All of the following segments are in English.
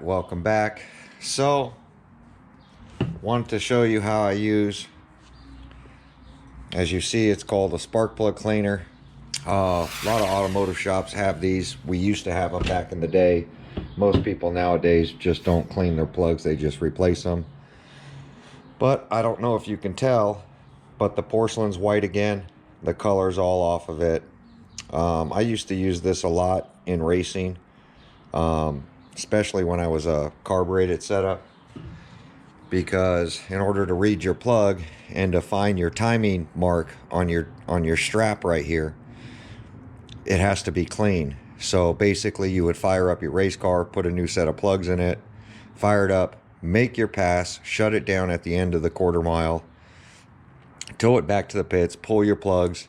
welcome back. So, wanted to show you how I use, as you see, it's called a spark plug cleaner. A lot of automotive shops have these. We used to have them back in the day. Most people nowadays just don't clean their plugs, they just replace them. But I don't know if you can tell, but the porcelain's white again. The color's all off of it. I used to use this a lot in racing, especially when I was a carbureted setup, because in order to read your plug and to find your timing mark on your strap right here, it has to be clean. So basically you would fire up your race car, put a new set of plugs in it, fire it up, make your pass, shut it down at the end of the quarter mile, tow it back to the pits, pull your plugs,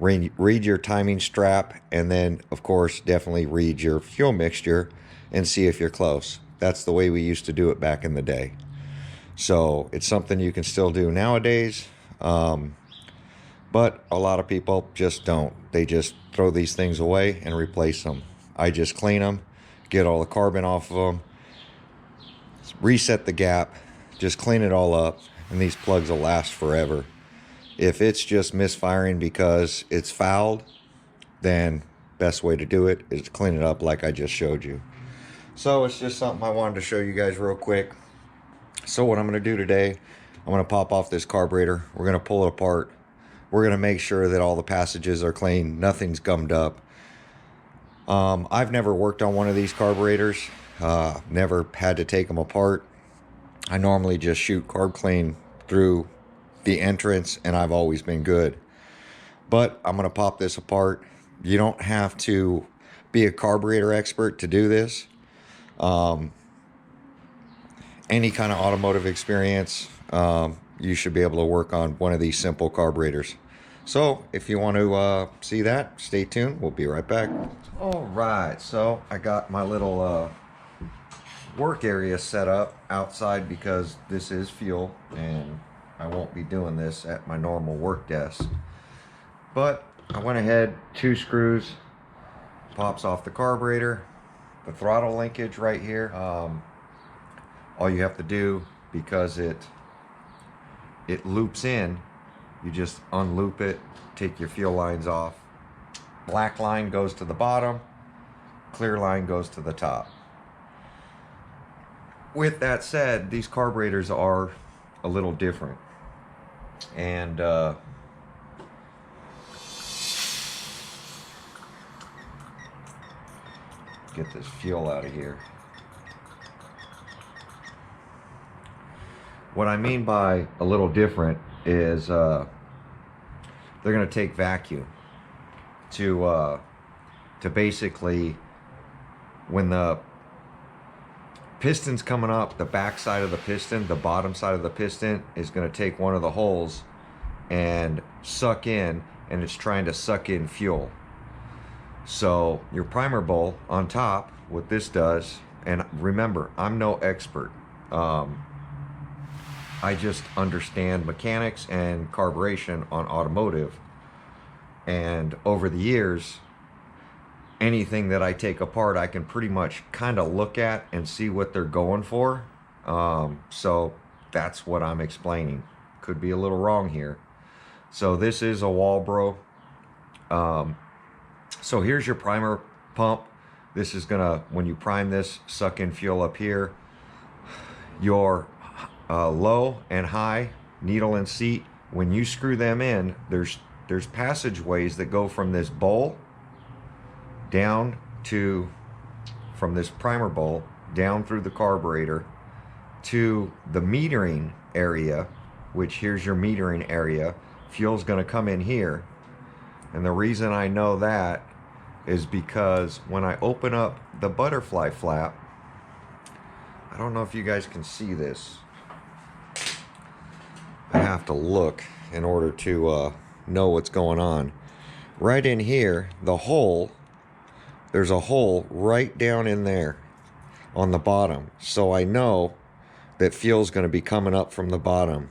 read your timing strap, and then of course definitely read your fuel mixture and see if you're close. That's the way we used to do it back in the day. So it's something you can still do nowadays, but a lot of people just don't. They just throw these things away and replace them. I just clean them, get all the carbon off of them, reset the gap, just clean it all up, and these plugs will last forever. If it's just misfiring because it's fouled, then best way to do it is to clean it up like I just showed you. So it's just something I wanted to show you guys real quick. So what I'm going to do today, I'm going to pop off this carburetor. We're going to pull it apart. We're going to make sure that all the passages are clean, nothing's gummed up. I've never worked on one of these carburetors, never had to take them apart. I normally just shoot carb clean through the entrance and I've always been good. But I'm going to pop this apart. You don't have to be a carburetor expert to do this. Any kind of automotive experience, you should be able to work on one of these simple carburetors. So if you want to see that, stay tuned. We'll be right back. All right, so I got my little work area set up outside because this is fuel and I won't be doing this at my normal work desk. But I went ahead, 2 screws, pops off the carburetor, the throttle linkage right here. All you have to do, because it loops in, you just unloop it, take your fuel lines off. Black line goes to the bottom, clear line goes to the top. With that said, these carburetors are a little different. And get this fuel out of here. What I mean by a little different is they're going to take vacuum to basically, when the piston's coming up, the back side of the piston, the bottom side of the piston is going to take one of the holes and suck in, and it's trying to suck in fuel. So your primer bowl on top, what this does, and remember, I'm no expert. I just understand mechanics and carburation on automotive. And over the years, anything that I take apart, I can pretty much kind of look at and see what they're going for. So that's what I'm explaining. Could be a little wrong here. So this is a Walbro. So here's your primer pump. This is gonna, when you prime this, suck in fuel up here. Your low and high needle and seat, when you screw them in, there's passageways that go from this bowl down to, from this primer bowl down through the carburetor to the metering area, which here's your metering area. Fuel's going to come in here. And the reason I know that is because when I open up the butterfly flap, I don't know if you guys can see this. I have to look in order to know what's going on. Right in here, the hole, there's a hole right down in there on the bottom. So I know that fuel's going to be coming up from the bottom.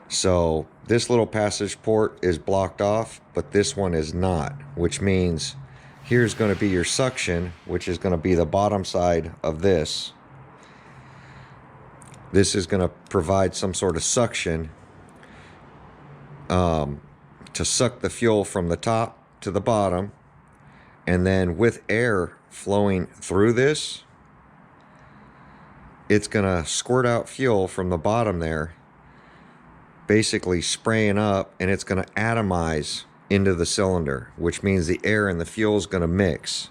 So this little passage port is blocked off, but this one is not, which means here's going to be your suction, which is going to be the bottom side of this. This is going to provide some sort of suction to suck the fuel from the top to the bottom, and then with air flowing through this, it's going to squirt out fuel from the bottom there, basically spraying up, and it's going to atomize into the cylinder, which means the air and the fuel is going to mix.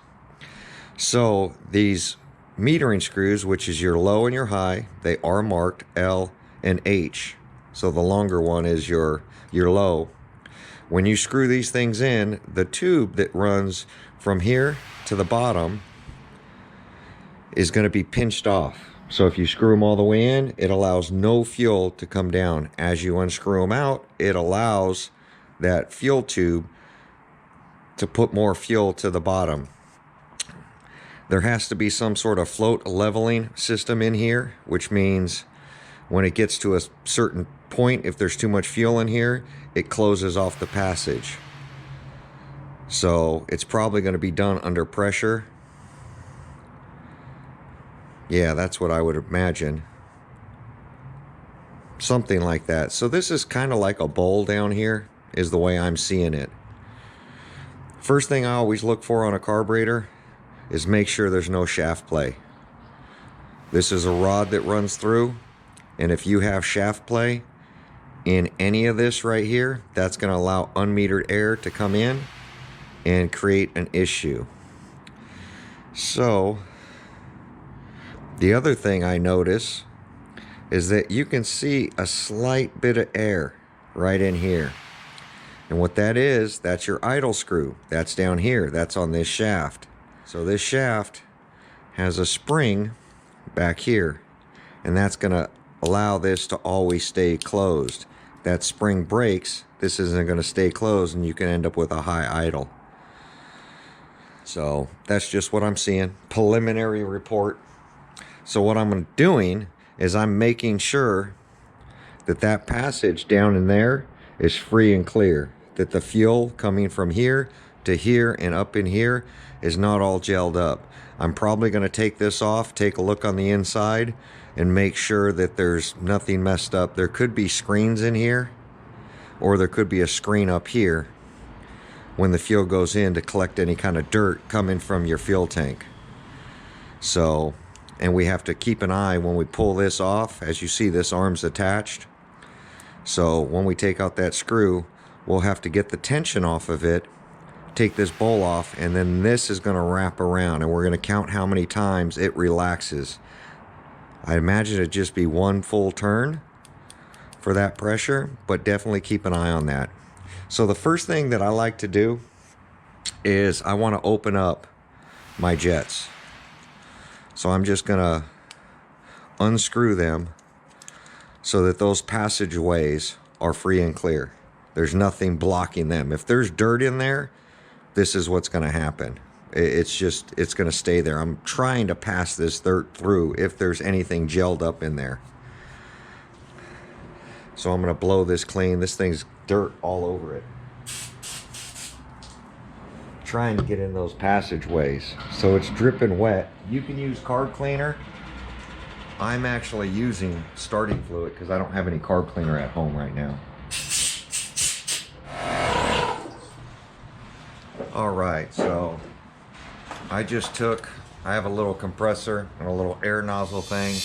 So these metering screws, which is your low and your high, they are marked L and H. So the longer one is your low. When you screw these things in, the tube that runs from here to the bottom is going to be pinched off. So if you screw them all the way in, it allows no fuel to come down. As you unscrew them out, it allows that fuel tube to put more fuel to the bottom. There has to be some sort of float leveling system in here, which means when it gets to a certain point, if there's too much fuel in here, it closes off the passage. So it's probably going to be done under pressure. Yeah, that's what I would imagine. Something like that. So this is kind of like a bowl down here, is the way I'm seeing it. First thing I always look for on a carburetor is make sure there's no shaft play. This is a rod that runs through, and if you have shaft play in any of this right here, that's going to allow unmetered air to come in and create an issue. So the other thing I notice is that you can see a slight bit of air right in here. And what that is, that's your idle screw. That's down here. That's on this shaft. So this shaft has a spring back here, and that's going to allow this to always stay closed. That spring breaks, this isn't going to stay closed, and you can end up with a high idle. So that's just what I'm seeing. Preliminary report. So what I'm doing is I'm making sure that that passage down in there is free and clear. That the fuel coming from here to here and up in here is not all gelled up. I'm probably going to take this off, take a look on the inside, and make sure that there's nothing messed up. There could be screens in here, or there could be a screen up here when the fuel goes in to collect any kind of dirt coming from your fuel tank. So, and we have to keep an eye when we pull this off. As you see, this arm's attached. So when we take out that screw, we'll have to get the tension off of it, take this bowl off, and then this is going to wrap around, and we're going to count how many times it relaxes. I imagine it'd just be one full turn for that pressure, but definitely keep an eye on that. So the first thing that I like to do is I want to open up my jets. So I'm just going to unscrew them so that those passageways are free and clear. There's nothing blocking them. If there's dirt in there, this is what's going to happen. It's going to stay there. I'm trying to pass this dirt through if there's anything gelled up in there. So I'm going to blow this clean. This thing's dirt all over it. Trying to get in those passageways. So it's dripping wet. You can use carb cleaner. I'm actually using starting fluid because I don't have any carb cleaner at home right now. All right, so I have a little compressor and a little air nozzle thing,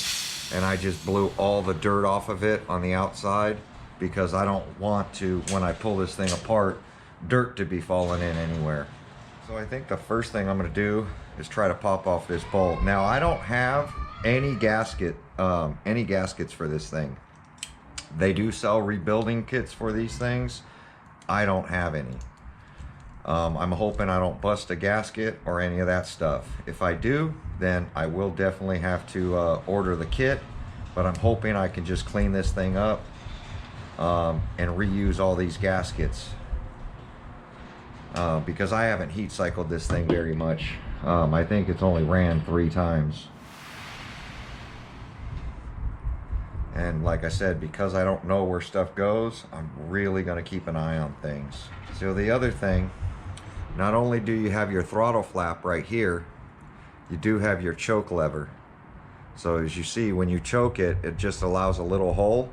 and I just blew all the dirt off of it on the outside because I don't want to, when I pull this thing apart, dirt to be falling in anywhere. So I think the first thing I'm going to do is try to pop off this bolt. Now I don't have any gaskets for this thing. They do sell rebuilding kits for these things. I don't have any. I'm hoping I don't bust a gasket or any of that stuff. If I do, then I will definitely have to order the kit, but I'm hoping I can just clean this thing up and reuse all these gaskets because I haven't heat cycled this thing very much. I think it's only ran 3 times. And like I said, because I don't know where stuff goes, I'm really going to keep an eye on things. So the other thing not only do you have your throttle flap right here, you do have your choke lever. So as you see, when you choke it, it just allows a little hole.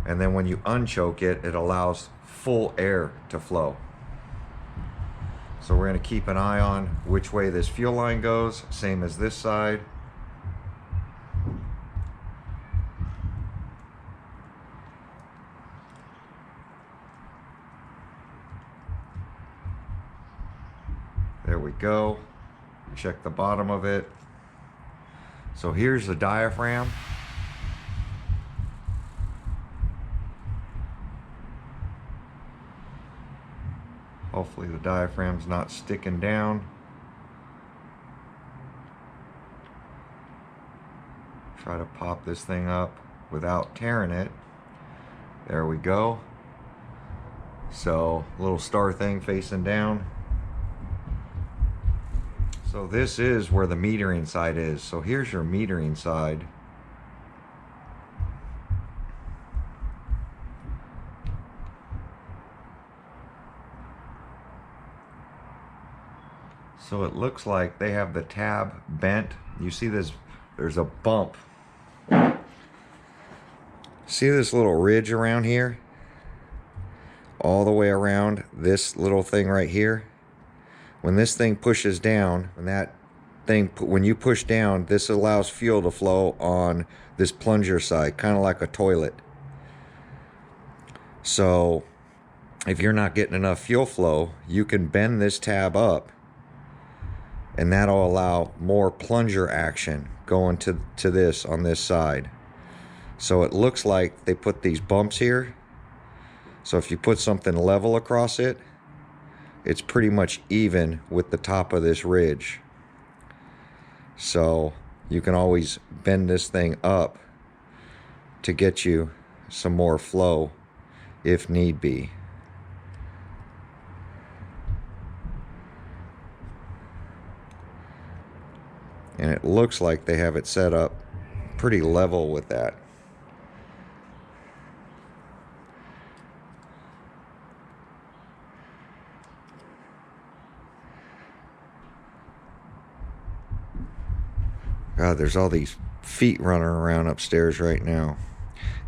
And then when you unchoke it, it allows full air to flow. So we're going to keep an eye on which way this fuel line goes, same as this side. There we go. Check the bottom of it. So here's the diaphragm. Hopefully the diaphragm's not sticking down. Try to pop this thing up without tearing it. There we go. So little star thing facing down. So this is where the metering side is. So here's your metering side. So it looks like they have the tab bent. You see this, there's a bump. See this little ridge around here? All the way around this little thing right here. When this thing pushes down, when you push down, this allows fuel to flow on this plunger side, kind of like a toilet. So if you're not getting enough fuel flow, you can bend this tab up, and that'll allow more plunger action going to this on this side. So it looks like they put these bumps here. So if you put something level across it, it's pretty much even with the top of this ridge. So you can always bend this thing up to get you some more flow if need be. And it looks like they have it set up pretty level with that. God, there's all these feet running around upstairs right now.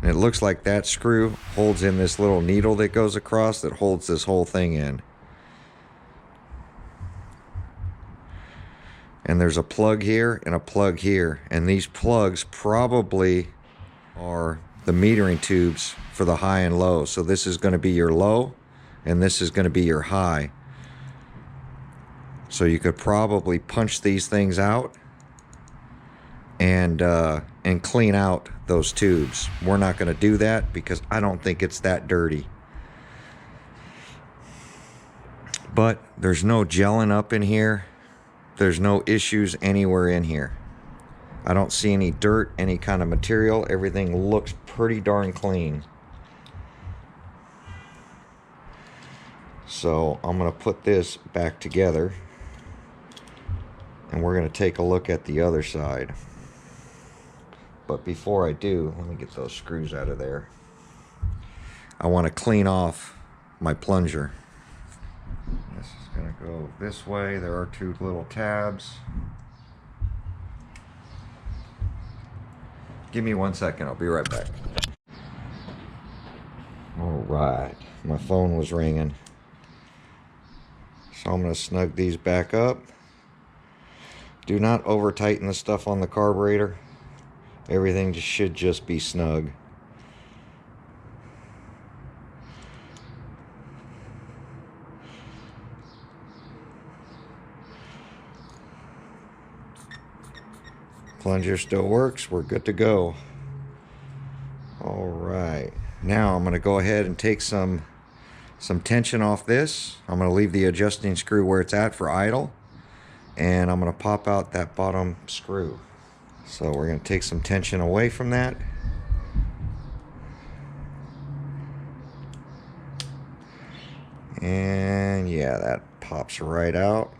And it looks like that screw holds in this little needle that goes across that holds this whole thing in. And there's a plug here and a plug here. And these plugs probably are the metering tubes for the high and low. So this is going to be your low and this is going to be your high. So you could probably punch these things out and clean out those tubes. We're not going to do that because I don't think it's that dirty. But there's no gelling up in here. There's no issues anywhere in here. I don't see any dirt, any kind of material. Everything looks pretty darn clean. So I'm going to put this back together and we're going to take a look at the other side. But before I do, let me get those screws out of there. I want to clean off my plunger. This is going to go this way. There are two little tabs. Give me 1 second. I'll be right back. All right. My phone was ringing. So I'm going to snug these back up. Do not over tighten the stuff on the carburetor. Everything should just be snug. Plunger still works. We're good to go. All right. Now I'm going to go ahead and take some tension off this. I'm going to leave the adjusting screw where it's at for idle. And I'm going to pop out that bottom screw. So we're going to take some tension away from that. And yeah, that pops right out.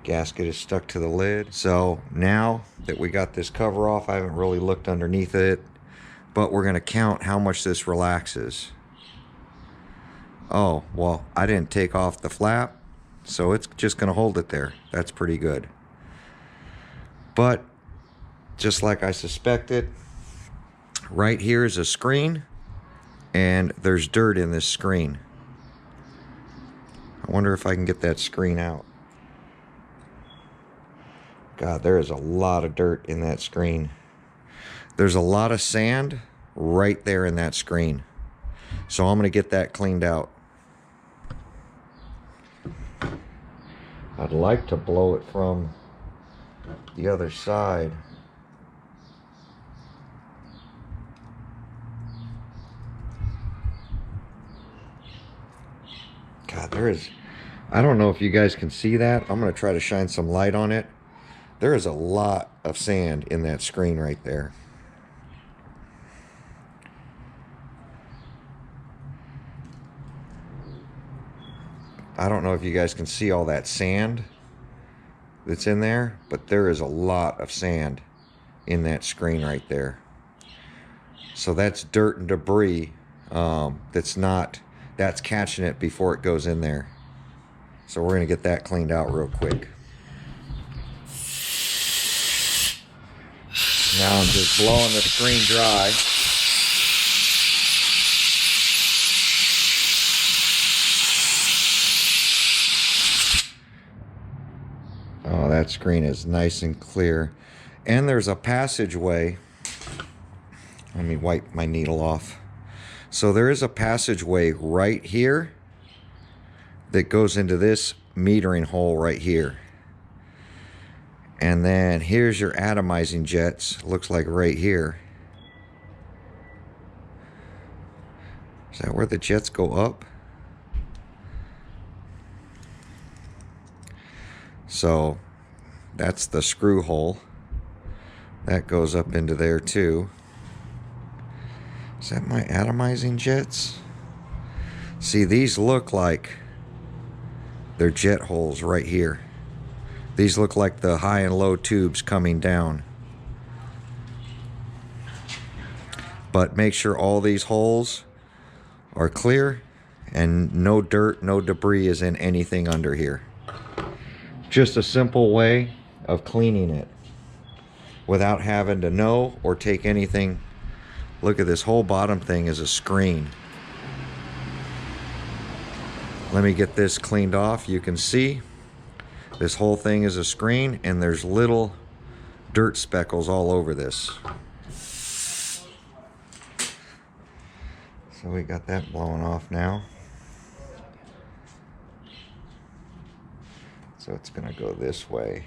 Gasket is stuck to the lid. So now that we got this cover off, I haven't really looked underneath it, but we're gonna count how much this relaxes. Oh, well, I didn't take off the flap, so it's just gonna hold it there. That's pretty good. But just like I suspected, right here is a screen, and there's dirt in this screen. I wonder if I can get that screen out. God, there is a lot of dirt in that screen. There's a lot of sand right there in that screen. So I'm going to get that cleaned out. I'd like to blow it from the other side. God, there is, I don't know if you guys can see that. I'm going to try to shine some light on it. There is a lot of sand in that screen right there. I don't know if you guys can see all that sand that's in there, but there is a lot of sand in that screen right there. So that's dirt and debris that's catching it before it goes in there. So we're gonna get that cleaned out real quick. Now I'm just blowing the screen dry. Oh, that screen is nice and clear. And there's a passageway. Let me wipe my needle off. So there is a passageway right here that goes into this metering hole right here. And then here's your atomizing jets. Looks like right here. Is that where the jets go up? So that's the screw hole. That goes up into there too. Is that my atomizing jets? See, these look like they're jet holes right here. These look like the high and low tubes coming down. But make sure all these holes are clear and no dirt, no debris is in anything under here. Just a simple way of cleaning it without having to know or take anything. Look at this whole bottom thing is a screen. Let me get this cleaned off. You can see this whole thing is a screen and there's little dirt speckles all over this. So we got that blowing off now. So it's gonna go this way.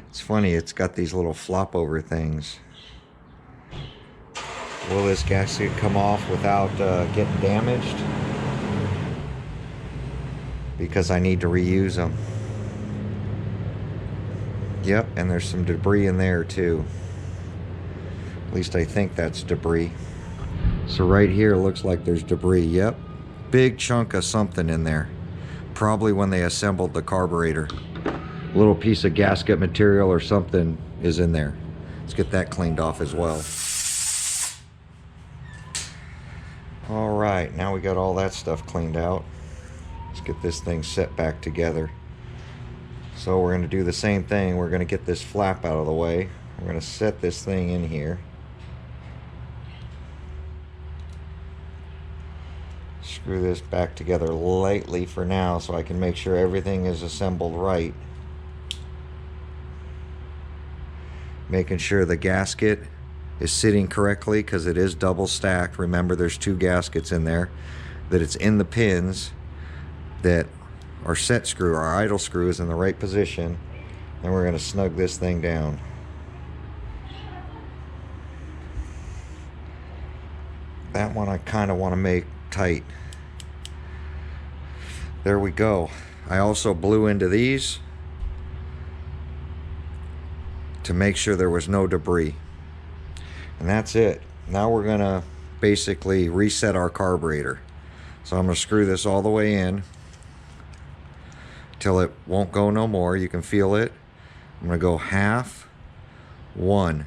It's funny, it's got these little flop over things. Will this gasket come off without getting damaged? Because I need to reuse them. Yep, and there's some debris in there too. At least I think that's debris. So right here looks like there's debris. Yep, big chunk of something in there. Probably when they assembled the carburetor. A little piece of gasket material or something is in there. Let's get that cleaned off as well. All right, now we got all that stuff cleaned out. Let's get this thing set back together. So we're gonna do the same thing. We're gonna get this flap out of the way. We're gonna set this thing in here. Screw this back together lightly for now so I can make sure everything is assembled right. Making sure the gasket is sitting correctly because it is double stacked. Remember, there's two gaskets in there. That it's in the pins, that our set screw, our idle screw, is in the right position. And we're going to snug this thing down. That one I kind of want to make tight. There we go. I also blew into these to make sure there was no debris. And that's it. Now we're gonna basically reset our carburetor. So I'm gonna screw this all the way in. till it won't go no more. You can feel it. I'm gonna go 1/2, 1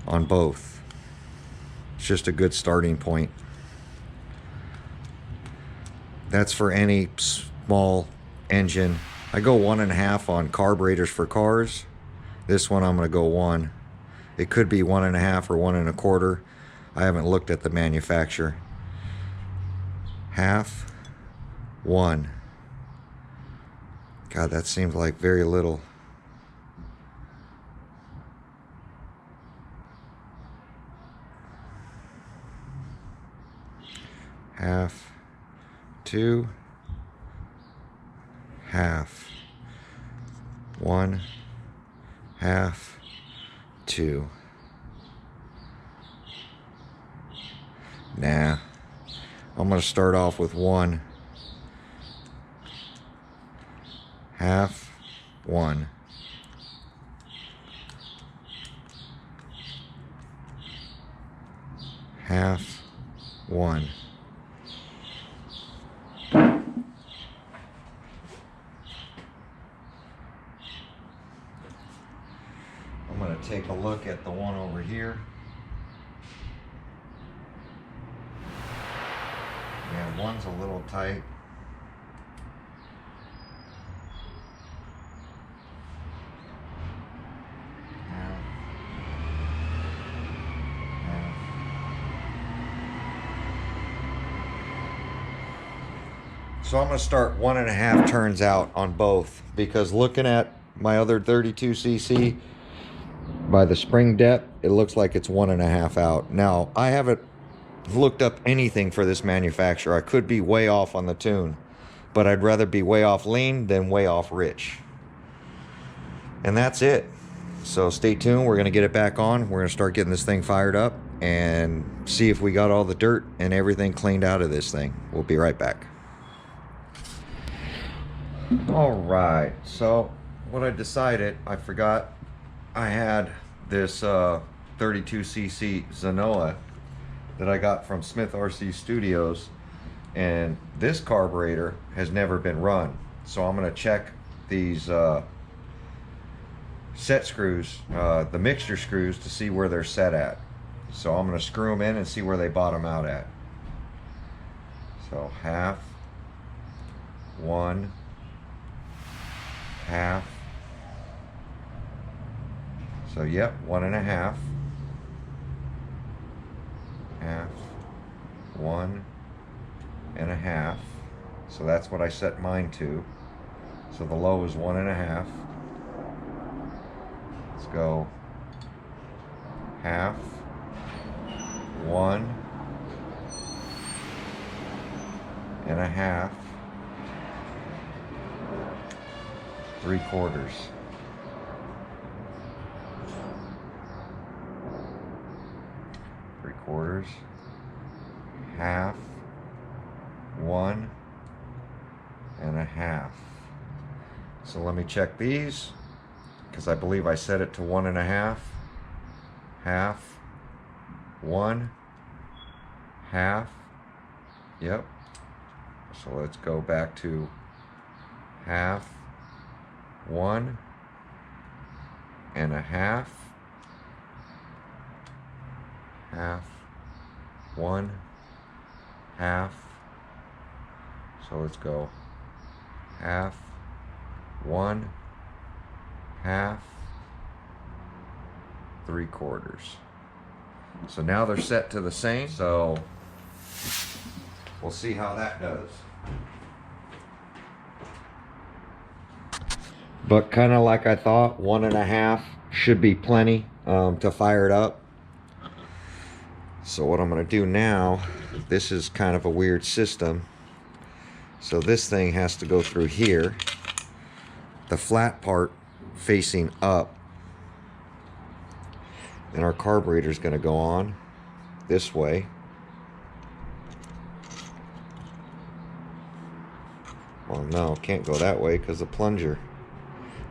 on both. It's just a good starting point. That's for any small engine. I go 1.5 on carburetors for cars. This one I'm gonna go 1. It could be 1.5 or 1 1/4. I haven't looked at the manufacturer. 1/2, 1. God, that seems like very little. Half, 2, 1/2, 1, 1/2, 2. Nah, I'm gonna start off with 1, 1/2, 1. Half, 1. I'm going to take a look at the one over here. Yeah, one's a little tight. So I'm going to start 1.5 turns out on both, because looking at my other 32cc by the spring depth, it looks like it's 1.5 out. Now, I haven't looked up anything for this manufacturer. I could be way off on the tune, but I'd rather be way off lean than way off rich. And that's it. So stay tuned. We're going to get it back on. We're going to start getting this thing fired up and see if we got all the dirt and everything cleaned out of this thing. We'll be right back. All right, so what I decided, I forgot I had this 32cc Zenoa that I got from Smith RC Studios, and this carburetor has never been run. So I'm going to check these set screws, the mixture screws, to see where they're set at. So I'm going to screw them in and see where they bottom out at. So 1/2, 1, 1/2. So yep, 1.5. 1/2, 1.5. So that's what I set mine to. So the low is 1.5. Let's go 1/2, 1.5, 3/4. 3/4, 1/2, 1.5. So let me check these, because I believe I set it to 1.5, 1/2, 1/2. Yep. So let's go back to 1/2, 1.5, 1/2, 1/2. So let's go 1/2, 1/2, 3/4. So now they're set to the same. So we'll see how that does. But kind of like I thought, 1.5 should be plenty to fire it up. So what I'm going to do now, this is kind of a weird system. So this thing has to go through here, the flat part facing up, and our carburetor is going to go on this way. Well, no, can't go that way because the plunger,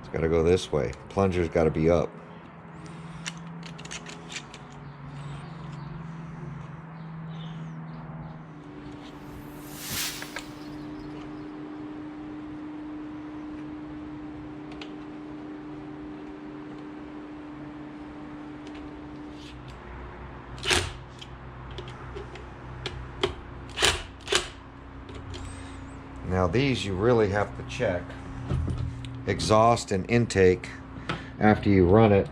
it's got to go this way. Plunger's got to be up. Now these you really have to check. Exhaust and intake, after you run it,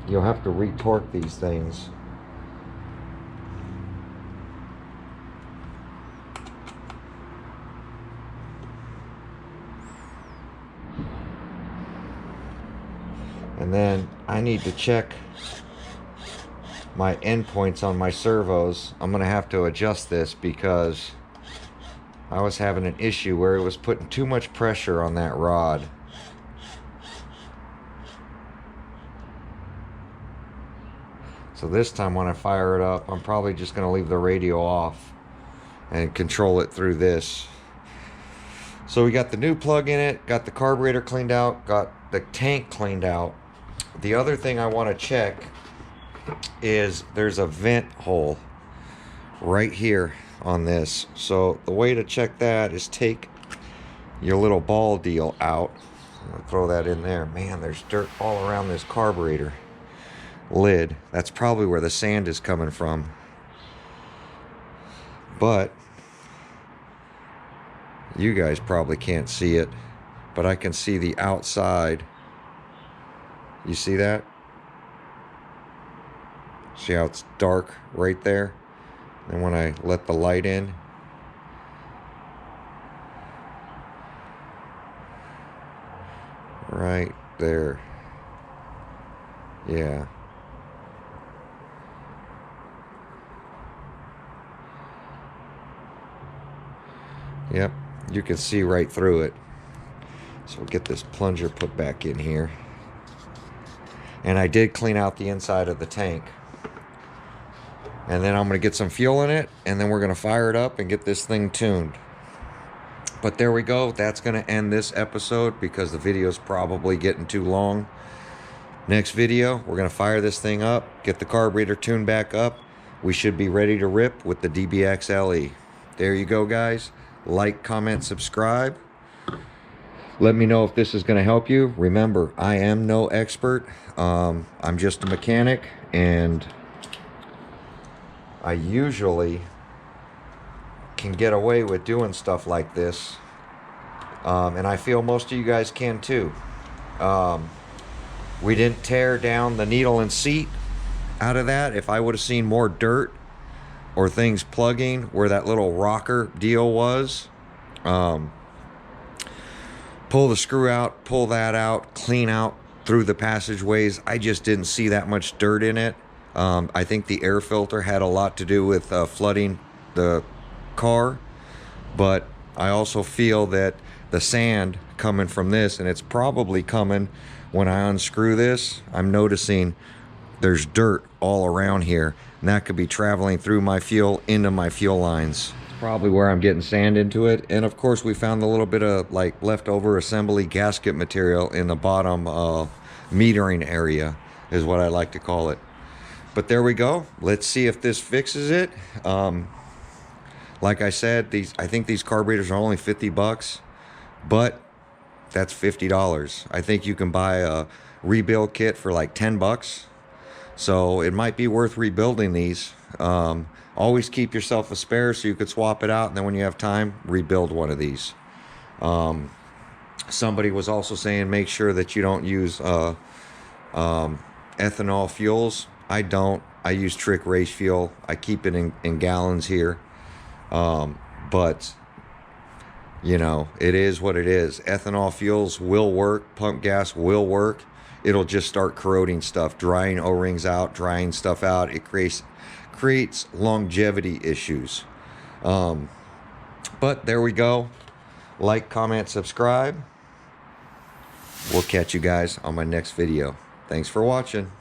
you'll have to retorque these things. And then I need to check my endpoints on my servos. I'm gonna have to adjust this because I was having an issue where it was putting too much pressure on that rod. So this time when I fire it up, I'm probably just gonna leave the radio off and control it through this. So we got the new plug in it, got the carburetor cleaned out, got the tank cleaned out. The other thing I want to check is there's a vent hole right here on this. So the way to check that is take your little ball deal out. I'll throw that in there. Man, there's dirt all around this carburetor lid. That's probably where the sand is coming from. But you guys probably can't see it, but I can see the outside. You see that? See how it's dark right there? And when I let the light in, right there. Yeah. Yep, you can see right through it. So we'll get this plunger put back in here. And I did clean out the inside of the tank. And then I'm going to get some fuel in it, and then we're going to fire it up and get this thing tuned. But there we go. That's going to end this episode because the video is probably getting too long. Next video, we're going to fire this thing up, get the carburetor tuned back up. We should be ready to rip with the DBX LE. There you go, guys. Like, comment, subscribe. Let me know if this is going to help you. Remember, I am no expert. I'm just a mechanic, and I usually can get away with doing stuff like this. And I feel most of you guys can too. We didn't tear down the needle and seat out of that. If I would have seen more dirt or things plugging where that little rocker deal was, pull the screw out, pull that out, clean out through the passageways. I just didn't see that much dirt in it. I think the air filter had a lot to do with flooding the car, but I also feel that the sand coming from this, and it's probably coming when I unscrew this, I'm noticing there's dirt all around here, and that could be traveling through my fuel into my fuel lines. Probably where I'm getting sand into it. And of course we found a little bit of like leftover assembly gasket material in the bottom metering area is what I like to call it. But there we go. Let's see if this fixes it. Like I said, I think these carburetors are only 50 bucks, but that's $50. I think you can buy a rebuild kit for like 10 bucks. So it might be worth rebuilding these. Always keep yourself a spare so you could swap it out, and then when you have time, rebuild one of these. Somebody was also saying make sure that you don't use ethanol fuels. I don't. I use trick race fuel. I keep it in gallons here. But you know, it is what it is. Ethanol fuels will work. Pump gas will work. It'll just start corroding stuff, drying O-rings out, drying stuff out. It creates longevity issues. But there we go. Like, comment, subscribe. We'll catch you guys on my next video. Thanks for watching.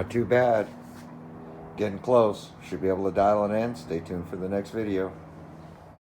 Not too bad. Getting close. Should be able to dial it in. Stay tuned for the next video.